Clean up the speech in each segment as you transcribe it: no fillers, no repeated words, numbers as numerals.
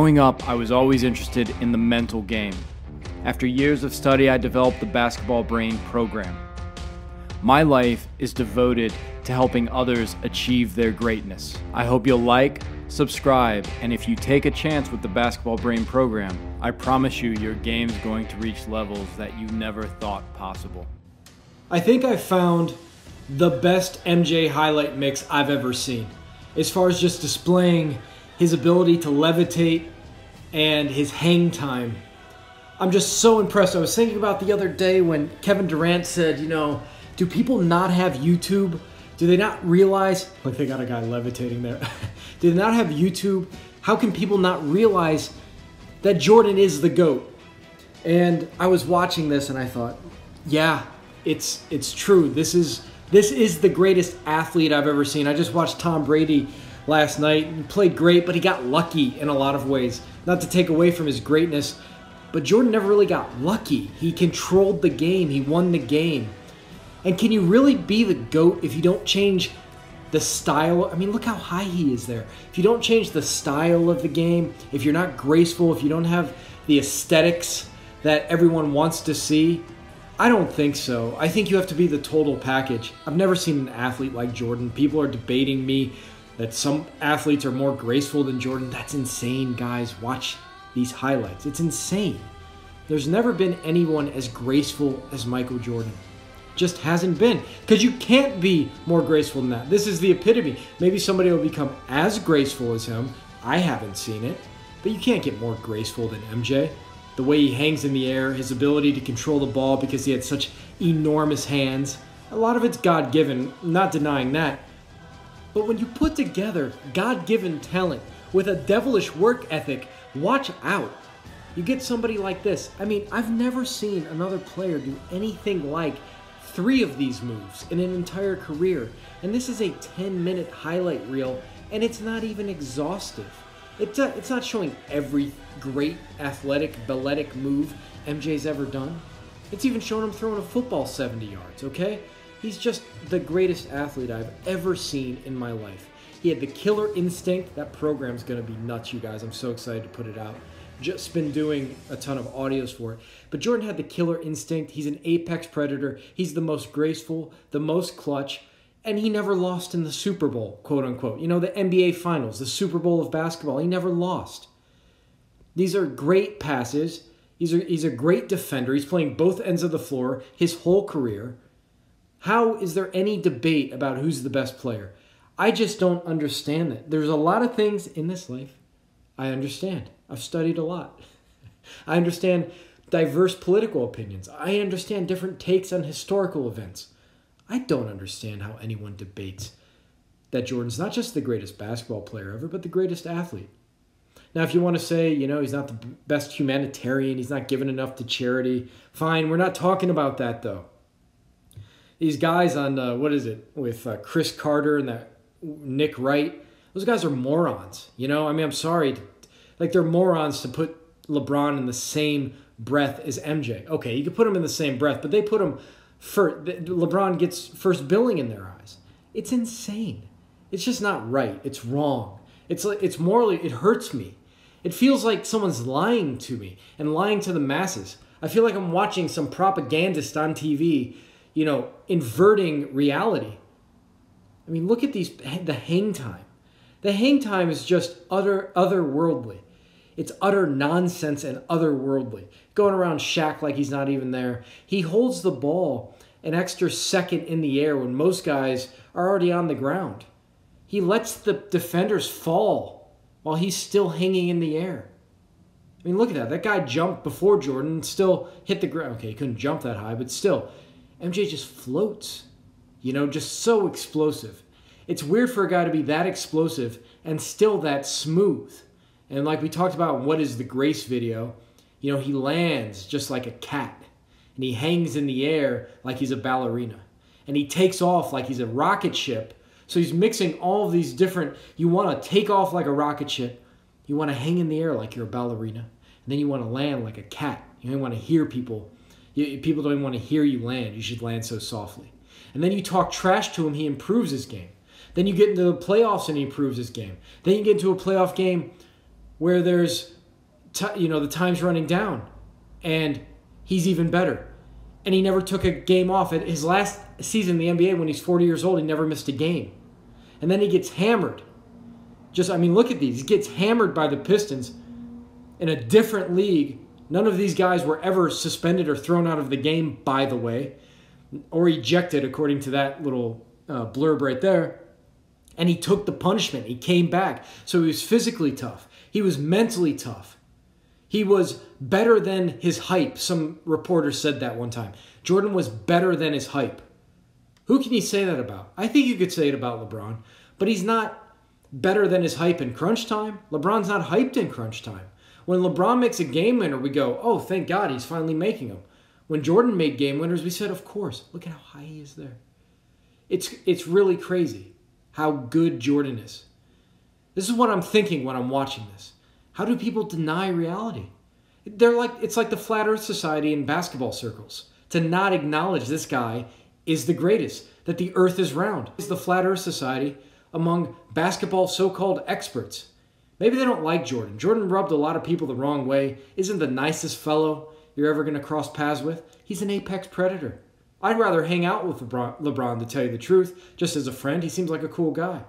Growing up, I was always interested in the mental game. After years of study, I developed the BasketballBrain program. My life is devoted to helping others achieve their greatness. I hope you'll like, subscribe, and if you take a chance with the BasketballBrain program, I promise you your game's going to reach levels that you never thought possible. I think I found the best MJ highlight mix I've ever seen, as far as just displaying his ability to levitate and his hang time. I'm just so impressed. I was thinking about the other day when Kevin Durant said, do people not have YouTube? Do they not realize, like they got a guy levitating there. Do they not have YouTube? How can people not realize that Jordan is the GOAT? And I was watching this and I thought, yeah, it's true. This is the greatest athlete I've ever seen. I just watched Tom Brady last night. He played great, but he got lucky in a lot of ways. Not to take away from his greatness, but Jordan never really got lucky. He controlled the game. He won the game. And can you really be the GOAT if you don't change the style? I mean, look how high he is there. If you don't change the style of the game, if you're not graceful, if you don't have the aesthetics that everyone wants to see, I don't think so. I think you have to be the total package. I've never seen an athlete like Jordan. People are debating me that some athletes are more graceful than Jordan. That's insane, guys. Watch these highlights. It's insane. There's never been anyone as graceful as Michael Jordan. Just hasn't been. Because you can't be more graceful than that. This is the epitome. Maybe somebody will become as graceful as him. I haven't seen it. But you can't get more graceful than MJ. The way he hangs in the air, his ability to control the ball because he had such enormous hands. A lot of it's God-given, not denying that. But when you put together God-given talent with a devilish work ethic, watch out. You get somebody like this. I mean, I've never seen another player do anything like 3 of these moves in an entire career. And this is a 10-minute highlight reel, and it's not even exhaustive. It's not showing every great athletic, balletic move MJ's ever done. It's even showing him throwing a football 70 yards, okay? He's just the greatest athlete I've ever seen in my life. He had the killer instinct. That program's going to be nuts, you guys. I'm so excited to put it out. Just been doing a ton of audios for it. But Jordan had the killer instinct. He's an apex predator. He's the most graceful, the most clutch, and he never lost in the Super Bowl, quote unquote. You know, the NBA Finals, the Super Bowl of basketball. He never lost. These are great passes. He's a great defender. He's playing both ends of the floor his whole career. How is there any debate about who's the best player? I just don't understand that. There's a lot of things in this life I understand. I've studied a lot. I understand diverse political opinions. I understand different takes on historical events. I don't understand how anyone debates that Jordan's not just the greatest basketball player ever, but the greatest athlete. Now, if you want to say, he's not the best humanitarian, he's not given enough to charity, fine. We're not talking about that, though. These guys on, with Chris Carter and that Nick Wright, those guys are morons. I'm sorry. They're morons to put LeBron in the same breath as MJ. Okay, you could put them in the same breath, but they put him first. LeBron gets first billing in their eyes. It's insane. It's just not right. It's wrong. It's morally, it hurts me. It feels like someone's lying to me and lying to the masses. I feel like I'm watching some propagandist on TV, inverting reality. I mean, look at the hang time. The hang time is just otherworldly. It's utter nonsense and otherworldly. Going around Shaq like he's not even there. He holds the ball an extra second in the air when most guys are already on the ground. He lets the defenders fall while he's still hanging in the air. I mean, look at that. That guy jumped before Jordan and still hit the ground. Okay, he couldn't jump that high, but still. MJ just floats. Just so explosive. It's weird for a guy to be that explosive and still that smooth. And like we talked about in What is the Grace video, he lands just like a cat. And he hangs in the air like he's a ballerina. And he takes off like he's a rocket ship. So he's mixing all of these different, you want to take off like a rocket ship. You want to hang in the air like you're a ballerina. And then you want to land like a cat. You don't want to hear people. People don't even want to hear you land. You should land so softly. And then you talk trash to him, he improves his game. Then you get into the playoffs and he improves his game. Then you get into a playoff game where there's, the time's running down and he's even better. And he never took a game off. At his last season in the NBA, when he's 40 years old, he never missed a game. And then he gets hammered. Look at these. He gets hammered by the Pistons in a different league. None of these guys were ever suspended or thrown out of the game, by the way, or ejected, according to that little blurb right there. And he took the punishment. He came back. So he was physically tough. He was mentally tough. He was better than his hype. Some reporter said that one time. Jordan was better than his hype. Who can you say that about? I think you could say it about LeBron, but he's not better than his hype in crunch time. LeBron's not hyped in crunch time. When LeBron makes a game winner, we go, oh, thank God he's finally making them. When Jordan made game winners, we said, of course. Look at how high he is there. It's really crazy how good Jordan is. This is what I'm thinking when I'm watching this. How do people deny reality? It's like the Flat Earth Society in basketball circles. To not acknowledge this guy is the greatest, that the earth is round. It's the Flat Earth Society among basketball so-called experts. Maybe they don't like Jordan. Jordan rubbed a lot of people the wrong way. Isn't the nicest fellow you're ever going to cross paths with. He's an apex predator. I'd rather hang out with LeBron, to tell you the truth, just as a friend. He seems like a cool guy.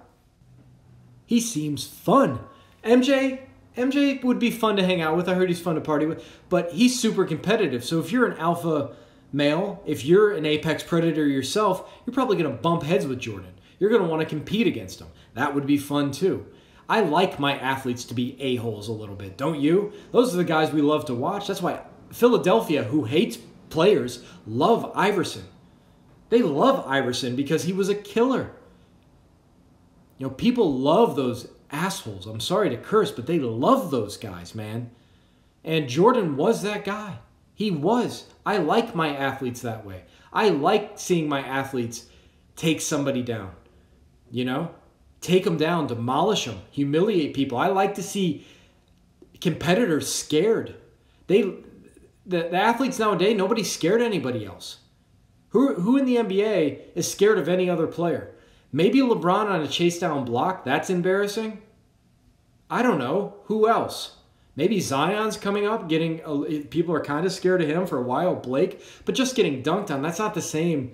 He seems fun. MJ would be fun to hang out with. I heard he's fun to party with. But he's super competitive. So if you're an alpha male, if you're an apex predator yourself, you're probably going to bump heads with Jordan. You're going to want to compete against him. That would be fun too. I like my athletes to be a-holes a little bit, don't you? Those are the guys we love to watch. That's why Philadelphia, who hates players, love Iverson. They love Iverson because he was a killer. People love those assholes. I'm sorry to curse, but they love those guys, man. And Jordan was that guy. He was. I like my athletes that way. I like seeing my athletes take somebody down. Take them down, demolish them, humiliate people. I like to see competitors scared. The athletes nowadays, nobody's scared of anybody else. Who in the NBA is scared of any other player? Maybe LeBron on a chase down block. That's embarrassing. I don't know. Who else? Maybe Zion's coming up. People are kind of scared of him for a while. Blake. But just getting dunked on, that's not the same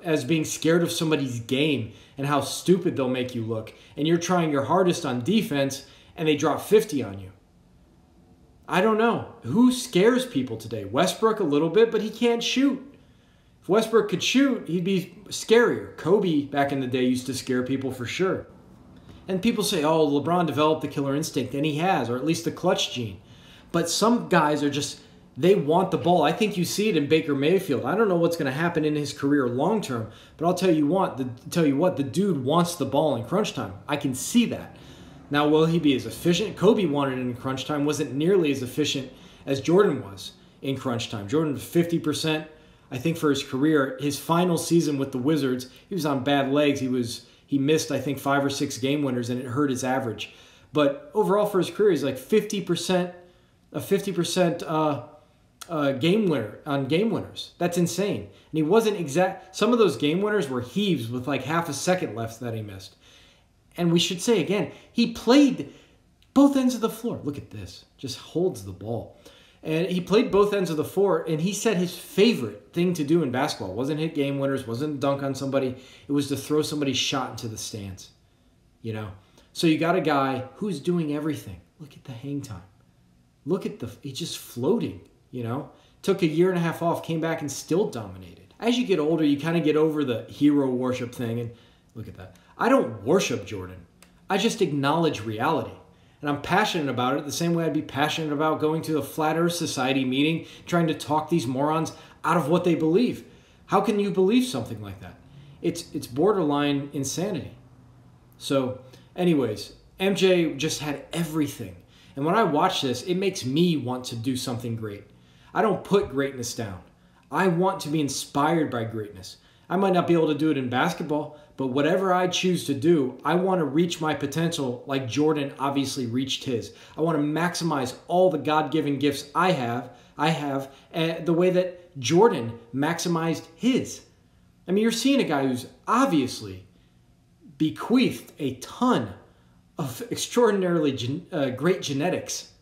as being scared of somebody's game and how stupid they'll make you look. And you're trying your hardest on defense and they drop 50 on you. I don't know. Who scares people today? Westbrook a little bit, but he can't shoot. If Westbrook could shoot, he'd be scarier. Kobe back in the day used to scare people for sure. And people say, oh, LeBron developed the killer instinct, and he has, or at least the clutch gene. But some guys are just, they want the ball. I think you see it in Baker Mayfield. I don't know what's going to happen in his career long term, but I'll tell you what, the dude wants the ball in crunch time. I can see that. Now, will he be as efficient? Kobe wanted it in crunch time, wasn't nearly as efficient as Jordan was in crunch time. Jordan was 50%, I think, for his career. His final season with the Wizards, he was on bad legs. He missed, I think, 5 or 6 game winners, and it hurt his average. But overall for his career, he's like 50%, a 50% game winner on game winners. That's insane. And he wasn't exact. Some of those game winners were heaves with like half a second left that he missed. And we should say again, he played both ends of the floor. Look at this. Just holds the ball. And he played both ends of the floor, and he said his favorite thing to do in basketball wasn't hit game winners, wasn't dunk on somebody. It was to throw somebody's shot into the stands. So you got a guy who's doing everything. Look at the hang time. Look at he's just floating, Took a year and a half off, came back and still dominated. As you get older, you kind of get over the hero worship thing, and look at that. I don't worship Jordan. I just acknowledge reality. And I'm passionate about it the same way I'd be passionate about going to a Flat Earth Society meeting, trying to talk these morons out of what they believe. How can you believe something like that? It's borderline insanity. So anyways, MJ just had everything. And when I watch this, it makes me want to do something great. I don't put greatness down. I want to be inspired by greatness. I might not be able to do it in basketball, but whatever I choose to do, I want to reach my potential like Jordan obviously reached his. I want to maximize all the God-given gifts I have the way that Jordan maximized his. I mean, you're seeing a guy who's obviously bequeathed a ton of extraordinarily great genetics,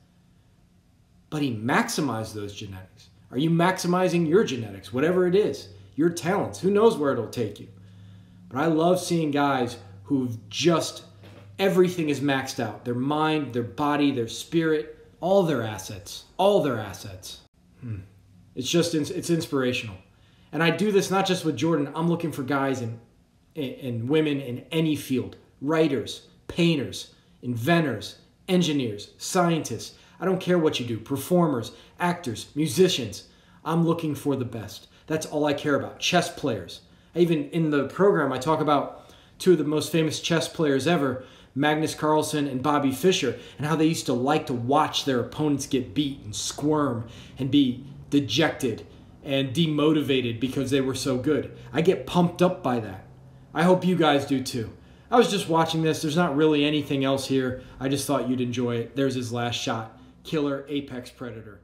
but he maximized those genetics. Are you maximizing your genetics, whatever it is, your talents? Who knows where it'll take you? But I love seeing guys who've just, everything is maxed out. Their mind, their body, their spirit, all their assets, all their assets. It's just, it's inspirational. And I do this not just with Jordan. I'm looking for guys and women in any field. Writers, painters, inventors, engineers, scientists. I don't care what you do. Performers, actors, musicians. I'm looking for the best. That's all I care about. Chess players. Even in the program, I talk about two of the most famous chess players ever, Magnus Carlsen and Bobby Fischer, and how they used to like to watch their opponents get beat and squirm and be dejected and demotivated because they were so good. I get pumped up by that. I hope you guys do too. I was just watching this. There's not really anything else here. I just thought you'd enjoy it. There's his last shot. Killer apex predator.